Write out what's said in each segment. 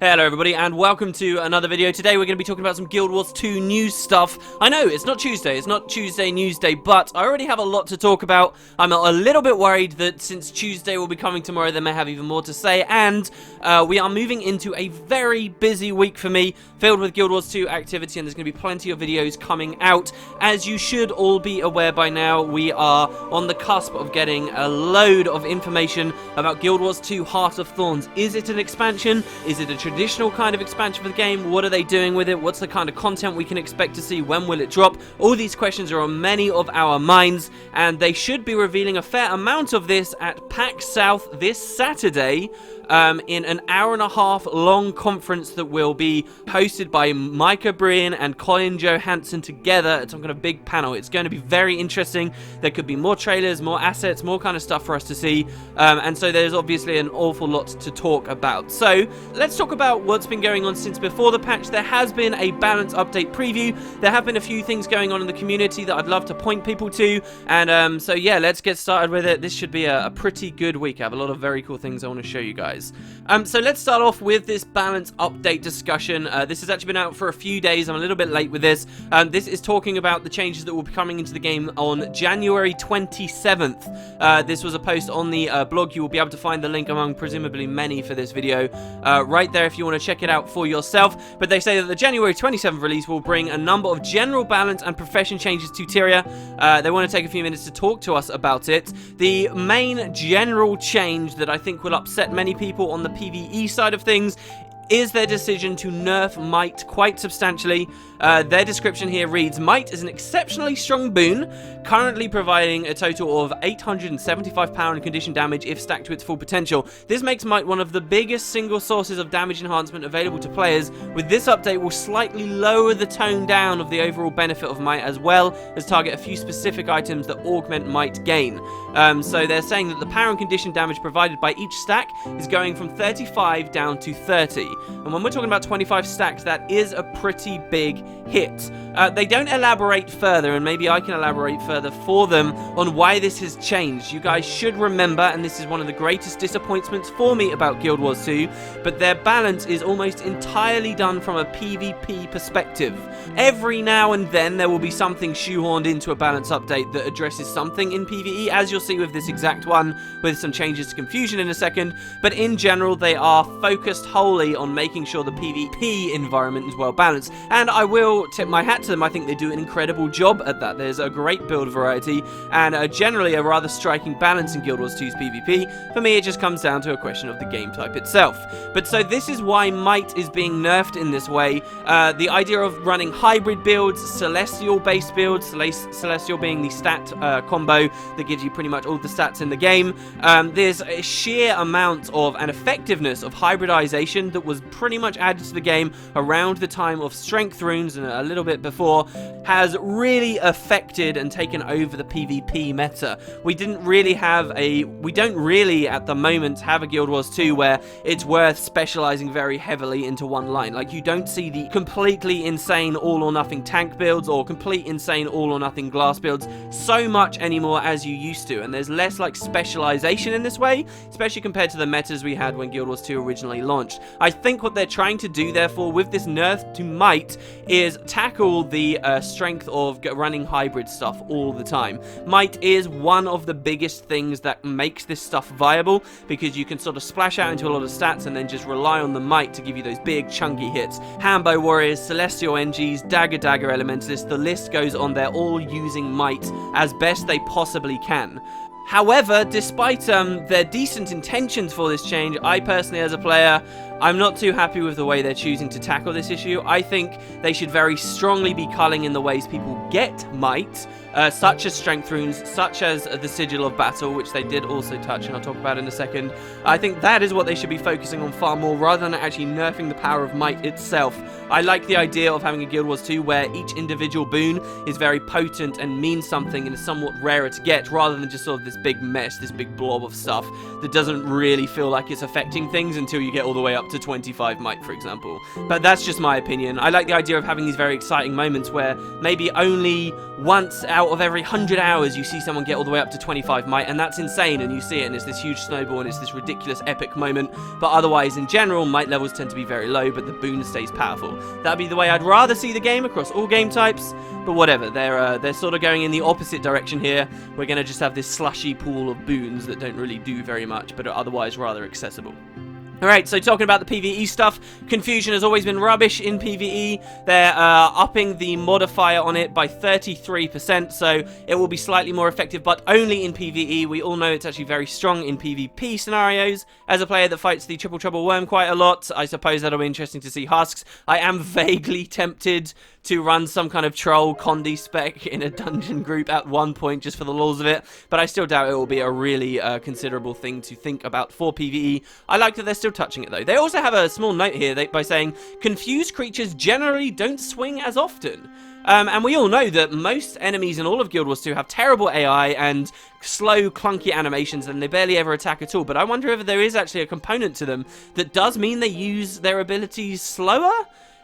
Hello everybody and welcome to another video. Today we're going to be talking about some Guild Wars 2 news stuff. I know, it's not Tuesday News Day, but I already have a lot to talk about. I'm a little bit worried that since Tuesday will be coming tomorrow, they may have even more to say, and we are moving into a very busy week for me, filled with Guild Wars 2 activity, and there's going to be plenty of videos coming out. As you should all be aware by now, we are on the cusp of getting a load of information about Guild Wars 2 Heart of Thorns. Is it an expansion? Is it a traditional kind of expansion for the game? What are they doing with it? What's the kind of content we can expect to see? When will it drop? All these questions are on many of our minds, and they should be revealing a fair amount of this at PAX South this Saturday, in an hour-and-a-half long conference that will be hosted by Micah Brien and Colin Johansson together at some kind of big panel. It's going to be very interesting. There could be more trailers, more assets, more kind of stuff for us to see, and so there's obviously an awful lot to talk about. So let's talk about what's been going on since before the patch. There has been a balance update preview. There have been a few things going on in the community that I'd love to point people to, and so yeah, let's get started with it. This should be a pretty good week. I have a lot of very cool things I want to show you guys. So let's start off with this balance update discussion. This has actually been out for a few days. I'm a little bit late with this. This is talking about the changes that will be coming into the game on January 27th. This was a post on the blog. You will be able to find the link among presumably many for this video right there if you want to check it out for yourself. But they say that the January 27th release will bring a number of general balance and profession changes to Tyria. They want to take a few minutes to talk to us about it. The main general change that I think will upset many people on the PvE side of things is their decision to nerf Might quite substantially. Their description here reads, Might is an exceptionally strong boon, currently providing a total of 875 power and condition damage if stacked to its full potential. This makes Might one of the biggest single sources of damage enhancement available to players. With this update, will slightly lower the tone down of the overall benefit of Might, as well as target a few specific items that augment Might gain. So they're saying that the power and condition damage provided by each stack is going from 35 down to 30. And when we're talking about 25 stacks, that is a pretty big hit. They don't elaborate further, and maybe I can elaborate further for them on why this has changed. You guys should remember, and this is one of the greatest disappointments for me about Guild Wars 2, but their balance is almost entirely done from a PvP perspective. Every now and then there will be something shoehorned into a balance update that addresses something in PvE, as you'll see with this exact one, with some changes to confusion in a second, but in general they are focused wholly on making sure the PvP environment is well balanced, and I will tip my hat to them. I think they do an incredible job at that. There's a great build variety and generally a rather striking balance in Guild Wars 2's PvP. For me, it just comes down to a question of the game type itself. But so this is why Might is being nerfed in this way. The idea of running hybrid builds, Celestial based builds, Celestial being the stat combo that gives you pretty much all the stats in the game. There's a sheer amount of an effectiveness of hybridization that was pretty much added to the game around the time of Strength Runes and a little bit before, has really affected and taken over the PvP meta. We don't really at the moment have a Guild Wars 2 where it's worth specializing very heavily into one line. Like, you don't see the completely insane all or nothing tank builds or complete insane all or nothing glass builds so much anymore as you used to, and there's less like specialization in this way, especially compared to the metas we had when Guild Wars 2 originally launched. I think what they're trying to do therefore with this nerf to Might is tackle the strength of running hybrid stuff all the time. Might is one of the biggest things that makes this stuff viable, because you can sort of splash out into a lot of stats and then just rely on the Might to give you those big chunky hits. Hambo Warriors, Celestial NGs, Dagger Elementalists, the list goes on. They're all using Might as best they possibly can. However, despite their decent intentions for this change, I personally as a player, I'm not too happy with the way they're choosing to tackle this issue. I think they should very strongly be culling in the ways people get Might, such as Strength Runes, such as the Sigil of Battle, which they did also touch, and I'll talk about in a second. I think that is what they should be focusing on far more, rather than actually nerfing the power of Might itself. I like the idea of having a Guild Wars 2 where each individual boon is very potent and means something and is somewhat rarer to get, rather than just sort of this big mess, this big blob of stuff that doesn't really feel like it's affecting things until you get all the way up to 25 might, for example. But that's just my opinion. I like the idea of having these very exciting moments where maybe only once out of every 100 hours you see someone get all the way up to 25 might, and that's insane, and you see it, and it's this huge snowball, and it's this ridiculous epic moment. But otherwise, in general, might levels tend to be very low, but the boon stays powerful. That'd be the way I'd rather see the game across all game types, but whatever. They're sort of going in the opposite direction here. We're going to just have this slushy pool of boons that don't really do very much, but are otherwise rather accessible. Alright, so talking about the PvE stuff, confusion has always been rubbish in PvE. They're upping the modifier on it by 33%, so it will be slightly more effective, but only in PvE. We all know it's actually very strong in PvP scenarios. As a player that fights the Triple Trouble Worm quite a lot, I suppose that'll be interesting to see husks. I am vaguely tempted to run some kind of troll Condi spec in a dungeon group at one point, just for the lulz of it, but I still doubt it will be a really considerable thing to think about for PvE. I like that they're still touching it though. They also have a small note here by saying, confused creatures generally don't swing as often. And we all know that most enemies in all of Guild Wars 2 have terrible AI and slow, clunky animations, and they barely ever attack at all. But I wonder if there is actually a component to them that does mean they use their abilities slower?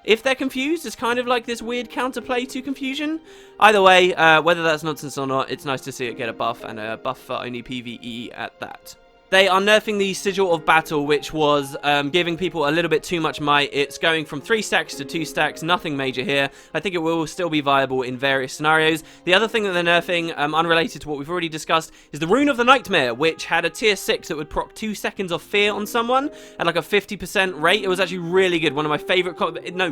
If they're confused, it's kind of like this weird counterplay to confusion. Either way, whether that's nonsense or not, it's nice to see it get a buff, and a buff for only PvE at that. They are nerfing the Sigil of Battle, which was giving people a little bit too much might. It's going from 3 stacks to 2 stacks, nothing major here. I think it will still be viable in various scenarios. The other thing that they're nerfing, unrelated to what we've already discussed, is the Rune of the Nightmare, which had a tier 6 that would proc 2 seconds of fear on someone at like a 50% rate. It was actually really good. One of my favorite,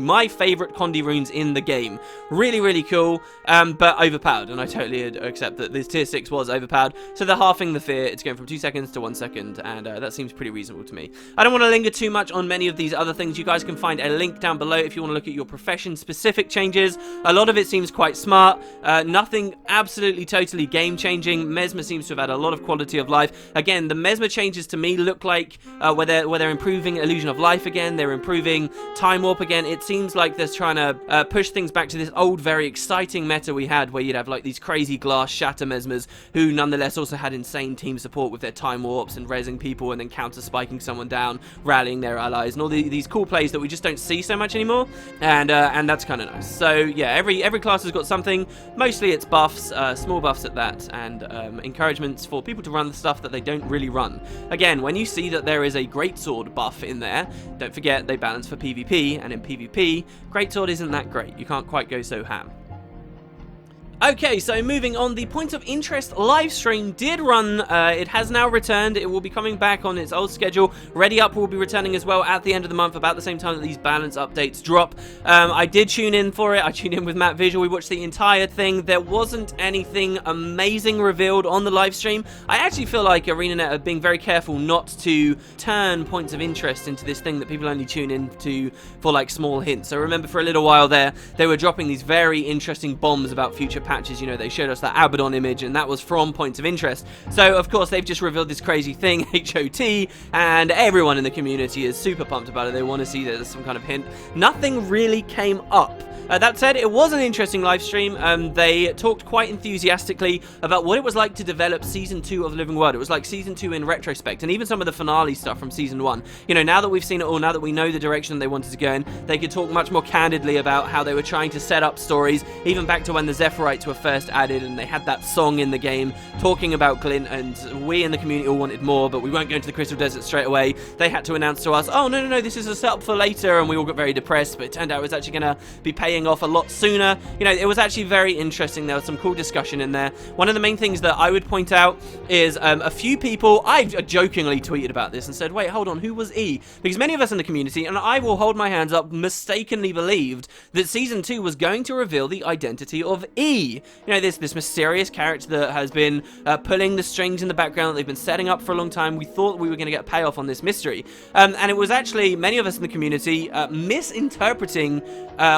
my favorite Condi runes in the game. Really, really cool, but overpowered, and I totally accept that this tier 6 was overpowered. So they're halving the fear. It's going from 2 seconds to 1 second. And that seems pretty reasonable to me. I don't want to linger too much on many of these other things. You guys can find a link down below if you want to look at your profession-specific changes. A lot of it seems quite smart. Nothing absolutely totally game-changing. Mesma seems to have had a lot of quality of life. Again, the Mesma changes to me look like where they're improving illusion of life again. They're improving time warp again. It seems like they're trying to push things back to this old, very exciting meta we had, where you'd have like these crazy glass shatter Mesmas who nonetheless also had insane team support with their time warps and rezzing people and then counter spiking someone down, rallying their allies, and all these cool plays that we just don't see so much anymore, and that's kind of nice. So yeah, every class has got something. Mostly it's buffs, small buffs at that, and encouragements for people to run the stuff that they don't really run. Again, when you see that there is a greatsword buff in there, don't forget they balance for PvP, and in PvP, greatsword isn't that great. You can't quite go so ham. Okay, so moving on, the Point of Interest live stream did run. It has now returned. It will be coming back on its old schedule. Ready Up will be returning as well at the end of the month, about the same time that these balance updates drop. I did tune in for it. I tuned in with Matt Visual. We watched the entire thing. There wasn't anything amazing revealed on the live stream. I actually feel like ArenaNet are being very careful not to turn Points of Interest into this thing that people only tune into for like small hints. So remember, for a little while there, they were dropping these very interesting bombs about future patches. You know, they showed us that Abaddon image, and that was from Points of Interest. So of course they've just revealed this crazy thing, HOT, and everyone in the community is super pumped about it. They want to see there's some kind of hint. Nothing really came up. That said, it was an interesting live stream. They talked quite enthusiastically about what it was like to develop Season 2 of The Living Word. It was like Season 2 in retrospect, and even some of the finale stuff from Season 1. You know, now that we've seen it all, now that we know the direction they wanted to go in, they could talk much more candidly about how they were trying to set up stories, even back to when the Zephyrite were first added, and they had that song in the game talking about Glint, and we in the community all wanted more, but we won't go into the Crystal Desert straight away. They had to announce to us, oh, no, this is a setup for later, and we all got very depressed, but it turned out it was actually going to be paying off a lot sooner. You know, it was actually very interesting. There was some cool discussion in there. One of the main things that I would point out is a few people, I've jokingly tweeted about this and said, wait, hold on, who was E? Because many of us in the community, and I will hold my hands up, mistakenly believed that Season 2 was going to reveal the identity of E. You know, this mysterious character that has been pulling the strings in the background that they've been setting up for a long time. We thought we were going to get a payoff on this mystery. And it was actually many of us in the community misinterpreting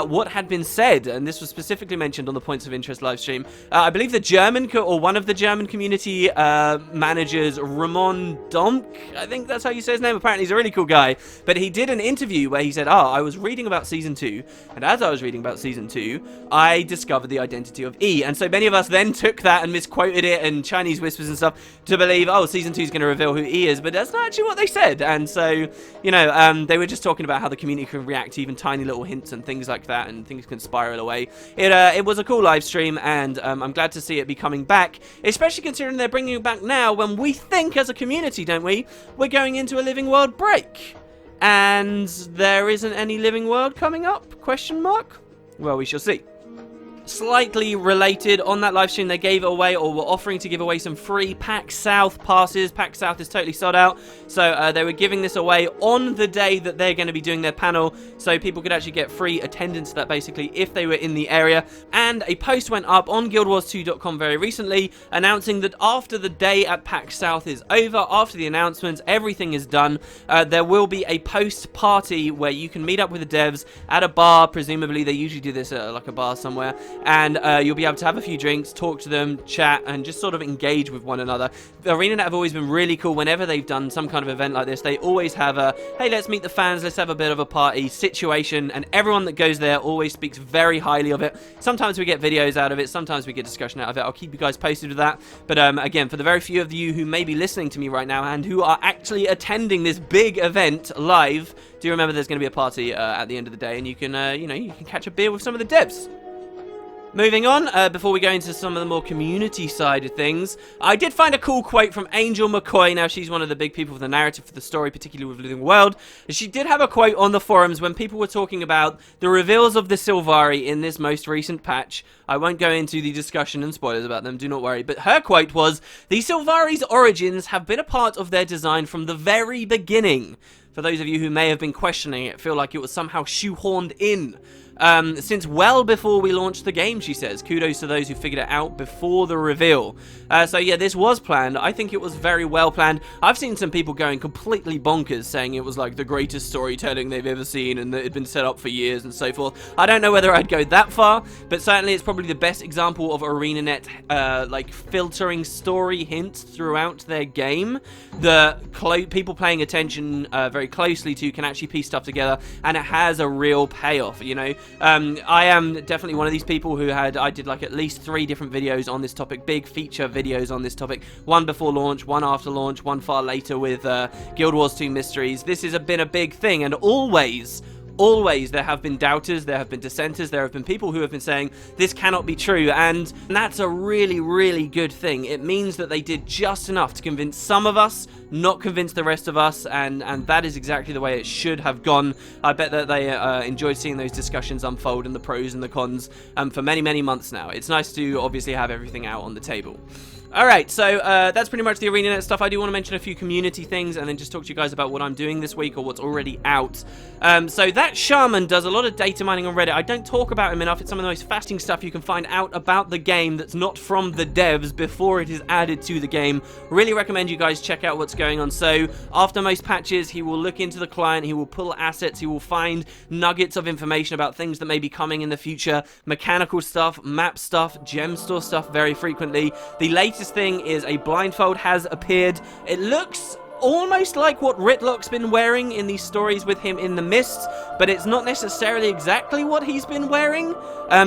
what had been said, and this was specifically mentioned on the Points of Interest live stream. I believe the German, or one of the German community managers, Ramon Domk, I think that's how you say his name. Apparently he's a really cool guy, but he did an interview where he said, I was reading about Season 2, and as I was reading about Season 2, I discovered the identity of E. And so many of us then took that and misquoted it and Chinese whispers and stuff to believe, oh, Season 2 is going to reveal who E is, but that's not actually what they said. And so, you know, they were just talking about how the community can react to even tiny little hints and things like that, and things can spiral away. It was a cool live stream, and I'm glad to see it be coming back, especially considering they're bringing it back now when we think as a community, don't we, we're going into a Living World break. And there isn't any Living World coming up? Question mark? Well, we shall see. Slightly related, on that live stream they gave away, or were offering to give away, some free PAX South passes. PAX South is totally sold out, so they were giving this away on the day that they're going to be doing their panel, so people could actually get free attendance to that basically if they were in the area. And a post went up on guildwars2.com very recently announcing that after the day at PAX South is over, after the announcements, everything is done, there will be a post party where you can meet up with the devs at a bar. Presumably they usually do this at like a bar somewhere, and you'll be able to have a few drinks, talk to them, chat, and just sort of engage with one another. ArenaNet have always been really cool. Whenever they've done some kind of event like this, they always have a, hey, let's meet the fans, let's have a bit of a party situation, and everyone that goes there always speaks very highly of it. Sometimes we get videos out of it, sometimes we get discussion out of it. I'll keep you guys posted with that. But again, for the very few of you who may be listening to me right now and who are actually attending this big event live, do remember there's going to be a party at the end of the day, and you can, you know, you can catch a beer with some of the devs. Moving on, before we go into some of the more community side of things, I did find a cool quote from Angel McCoy. Now, she's one of the big people for the narrative for the story, particularly with Living World. She did have a quote on the forums when people were talking about the reveals of the Sylvari in this most recent patch. I won't go into the discussion and spoilers about them, do not worry. But her quote was, "The Sylvari's origins have been a part of their design from the very beginning." For those of you who may have been questioning it, feel like it was somehow shoehorned in. Since well before we launched the game, she says. Kudos to those who figured it out before the reveal. So yeah, this was planned. I think it was very well planned. I've seen some people going completely bonkers, saying it was like the greatest storytelling they've ever seen and that it had been set up for years and so forth. I don't know whether I'd go that far, but certainly it's probably the best example of ArenaNet like filtering story hints throughout their game that people paying attention very closely to can actually piece stuff together, and it has a real payoff, you know. I am definitely one of these people who I did like at least 3 different videos on this topic, big feature videos on this topic, one before launch, one after launch, one far later with Guild Wars 2 Mysteries. This has been a big thing, and always there have been doubters, there have been dissenters, there have been people who have been saying this cannot be true, and that's a really, really good thing. It means that they did just enough to convince some of us, not convince the rest of us, and that is exactly the way it should have gone. I bet that they enjoyed seeing those discussions unfold and the pros and the cons for many, many months now. It's nice to obviously have everything out on the table. Alright, so that's pretty much the ArenaNet stuff. I do want to mention a few community things and then just talk to you guys about what I'm doing this week or what's already out. So that Shaman does a lot of data mining on Reddit. I don't talk about him enough. It's some of the most fascinating stuff you can find out about the game that's not from the devs before it is added to the game. Really recommend you guys check out what's going on. So after most patches, he will look into the client, he will pull assets, he will find nuggets of information about things that may be coming in the future, mechanical stuff, map stuff, gem store stuff very frequently. The latest thing is a blindfold has appeared. It looks almost like what Ritlock's been wearing in these stories with him in the mist, but it's not necessarily exactly what he's been wearing.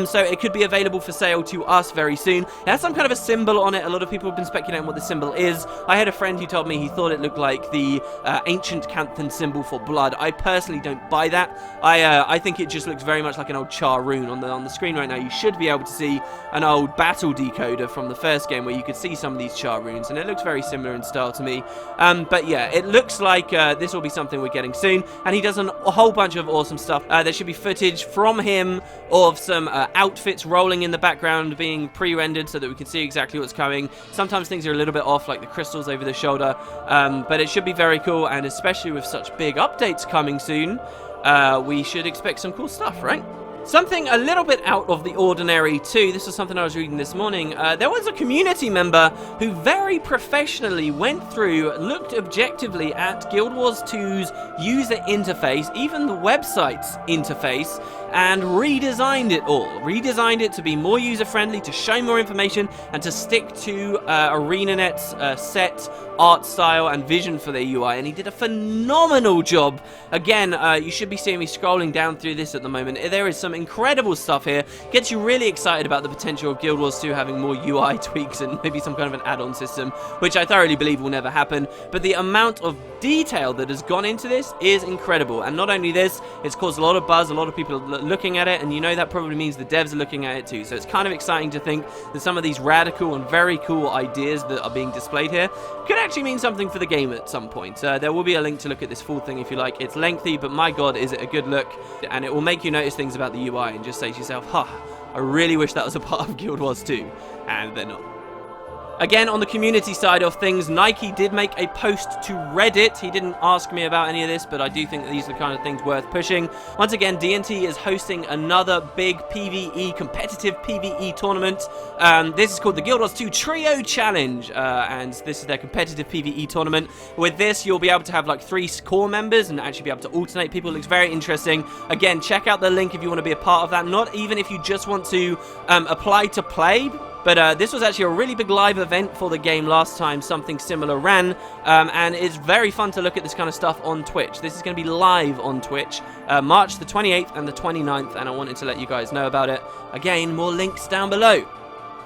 So it could be available for sale to us very soon. It has some kind of a symbol on it. A lot of people have been speculating what the symbol is. I had a friend who told me he thought it looked like the ancient Canthan symbol for blood. I personally don't buy that. I think it just looks very much like an old char rune. On the screen right now, you should be able to see an old battle decoder from the first game where you could see some of these char runes, and it looks very similar in style to me. But yeah, it looks like this will be something we're getting soon, and he does a whole bunch of awesome stuff. There should be footage from him of some outfits rolling in the background being pre-rendered so that we can see exactly what's coming. Sometimes things are a little bit off, like the crystals over the shoulder, but it should be very cool, and especially with such big updates coming soon, we should expect some cool stuff, right? Something a little bit out of the ordinary too, this is something I was reading this morning. There was a community member who very professionally went through, looked objectively at Guild Wars 2's user interface, even the website's interface, and redesigned it all. Redesigned it to be more user-friendly, to show more information, and to stick to ArenaNet's set art style and vision for their UI, and he did a phenomenal job. Again, you should be seeing me scrolling down through this at the moment. There is some some incredible stuff here. Gets you really excited about the potential of Guild Wars 2 having more UI tweaks and maybe some kind of an add-on system, which I thoroughly believe will never happen. But the amount of detail that has gone into this is incredible. And not only this, it's caused a lot of buzz, a lot of people are looking at it, and you know that probably means the devs are looking at it too. So it's kind of exciting to think that some of these radical and very cool ideas that are being displayed here could actually mean something for the game at some point. There will be a link to look at this full thing if you like. It's lengthy, but my god, is it a good look, and it will make you notice things about the UI and just say to yourself, huh, I really wish that was a part of Guild Wars 2, and they're not. Again, on the community side of things, Nike did make a post to Reddit. He didn't ask me about any of this, but I do think that these are the kind of things worth pushing. Once again, DNT is hosting another big PvE, competitive PvE tournament. This is called the Guild Wars 2 Trio Challenge, and this is their competitive PvE tournament. With this, you'll be able to have like 3 core members and actually be able to alternate people. It looks very interesting. Again, check out the link if you want to be a part of that, not even if you just want to apply to play. But this was actually a really big live event for the game last time something similar ran, and it's very fun to look at this kind of stuff on Twitch. This is going to be live on Twitch, March the 28th and the 29th, and I wanted to let you guys know about it. Again, more links down below.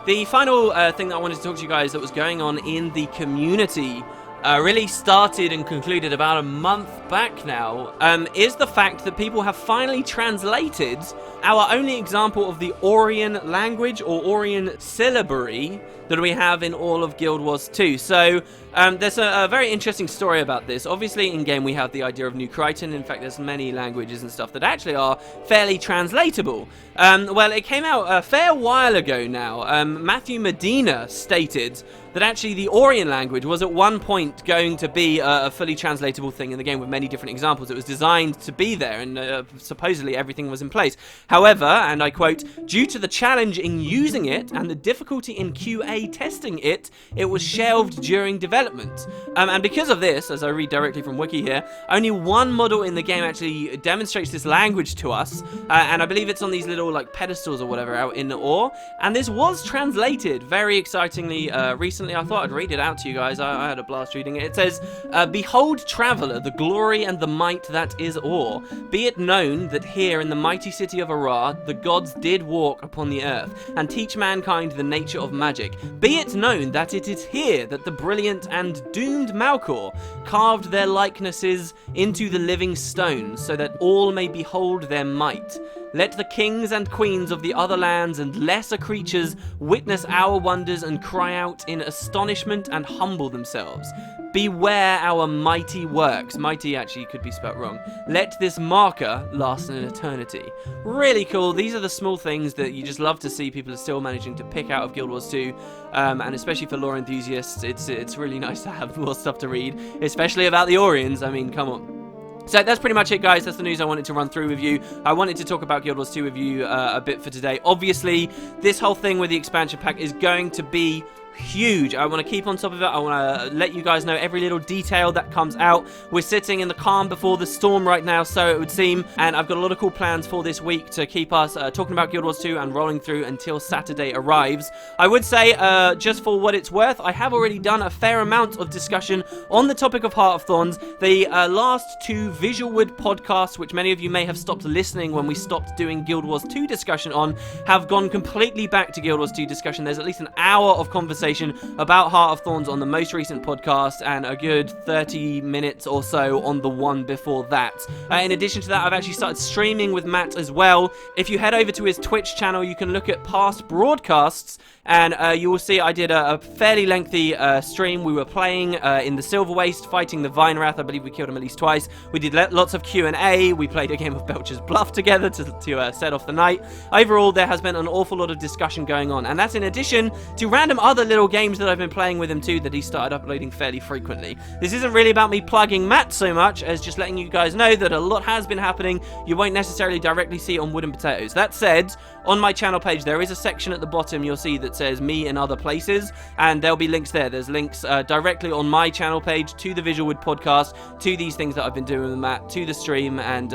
The final thing that I wanted to talk to you guys that was going on in the community really started and concluded about a month back now, is the fact that people have finally translated our only example of the Orrian language, or Orrian syllabary, that we have in all of Guild Wars 2. So there's a very interesting story about this. Obviously, in-game we have the idea of New Crichton. In fact, there's many languages and stuff that actually are fairly translatable. Well, it came out a fair while ago now. Matthew Medina stated that actually the Orrian language was at one point going to be a fully translatable thing in the game with many different examples. It was designed to be there, and supposedly everything was in place. However, and I quote, due to the challenge in using it and the difficulty in QA testing it, it was shelved during development. And because of this, as I read directly from Wiki here, only one model in the game actually demonstrates this language to us, and I believe it's on these little like pedestals or whatever out in the ore, and this was translated very excitingly recently. I thought I'd read it out to you guys. I had a blast reading it. It says, behold, traveller, the glory and the might that is Ore. Be it known that here in the mighty city of Arad, the gods did walk upon the earth, and teach mankind the nature of magic. Be it known that it is here that the brilliant and doomed Malkor carved their likenesses into the living stones, so that all may behold their might. Let the kings and queens of the other lands and lesser creatures witness our wonders and cry out in astonishment and humble themselves. Beware our mighty works. Mighty actually could be spelt wrong. Let this marker last an eternity. Really cool. These are the small things that you just love to see people are still managing to pick out of Guild Wars 2. And especially for lore enthusiasts, it's really nice to have more stuff to read, especially about the Orrians. I mean, come on. So that's pretty much it, guys. That's the news I wanted to run through with you. I wanted to talk about Guild Wars 2 with you a bit for today. Obviously, this whole thing with the expansion pack is going to be huge. I want to keep on top of it. I want to let you guys know every little detail that comes out. We're sitting in the calm before the storm right now, so it would seem, and I've got a lot of cool plans for this week to keep us talking about Guild Wars 2 and rolling through until Saturday arrives. I would say, just for what it's worth, I have already done a fair amount of discussion on the topic of Heart of Thorns. The last 2 VisualWood podcasts, which many of you may have stopped listening when we stopped doing Guild Wars 2 discussion on, have gone completely back to Guild Wars 2 discussion. There's at least an hour of conversation about Heart of Thorns on the most recent podcast, and a good 30 minutes or so on the one before that. In addition to that, I've actually started streaming with Matt as well. If you head over to his Twitch channel, you can look at past broadcasts, and you will see I did a fairly lengthy stream. We were playing in the Silver Waste, fighting the Vinewrath. I believe we killed him at least twice. We did lots of Q&A. We played a game of Belcher's Bluff together to set off the night. Overall, there has been an awful lot of discussion going on, and that's in addition to random other little games that I've been playing with him too that he started uploading fairly frequently. This isn't really about me plugging Matt so much as just letting you guys know that a lot has been happening. You won't necessarily directly see it on Wood and Potatoes. That said, on my channel page there is a section at the bottom you'll see that says me and other places, and there'll be links there. There's links directly on my channel page to the VisualWood podcast, to these things that I've been doing with Matt, to the stream, and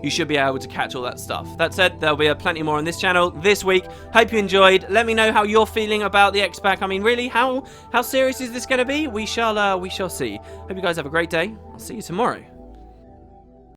you should be able to catch all that stuff. That said, there'll be plenty more on this channel this week. Hope you enjoyed. Let me know how you're feeling about the X-Pack. I mean, really, how serious is this going to be? We shall see. Hope you guys have a great day. I'll see you tomorrow.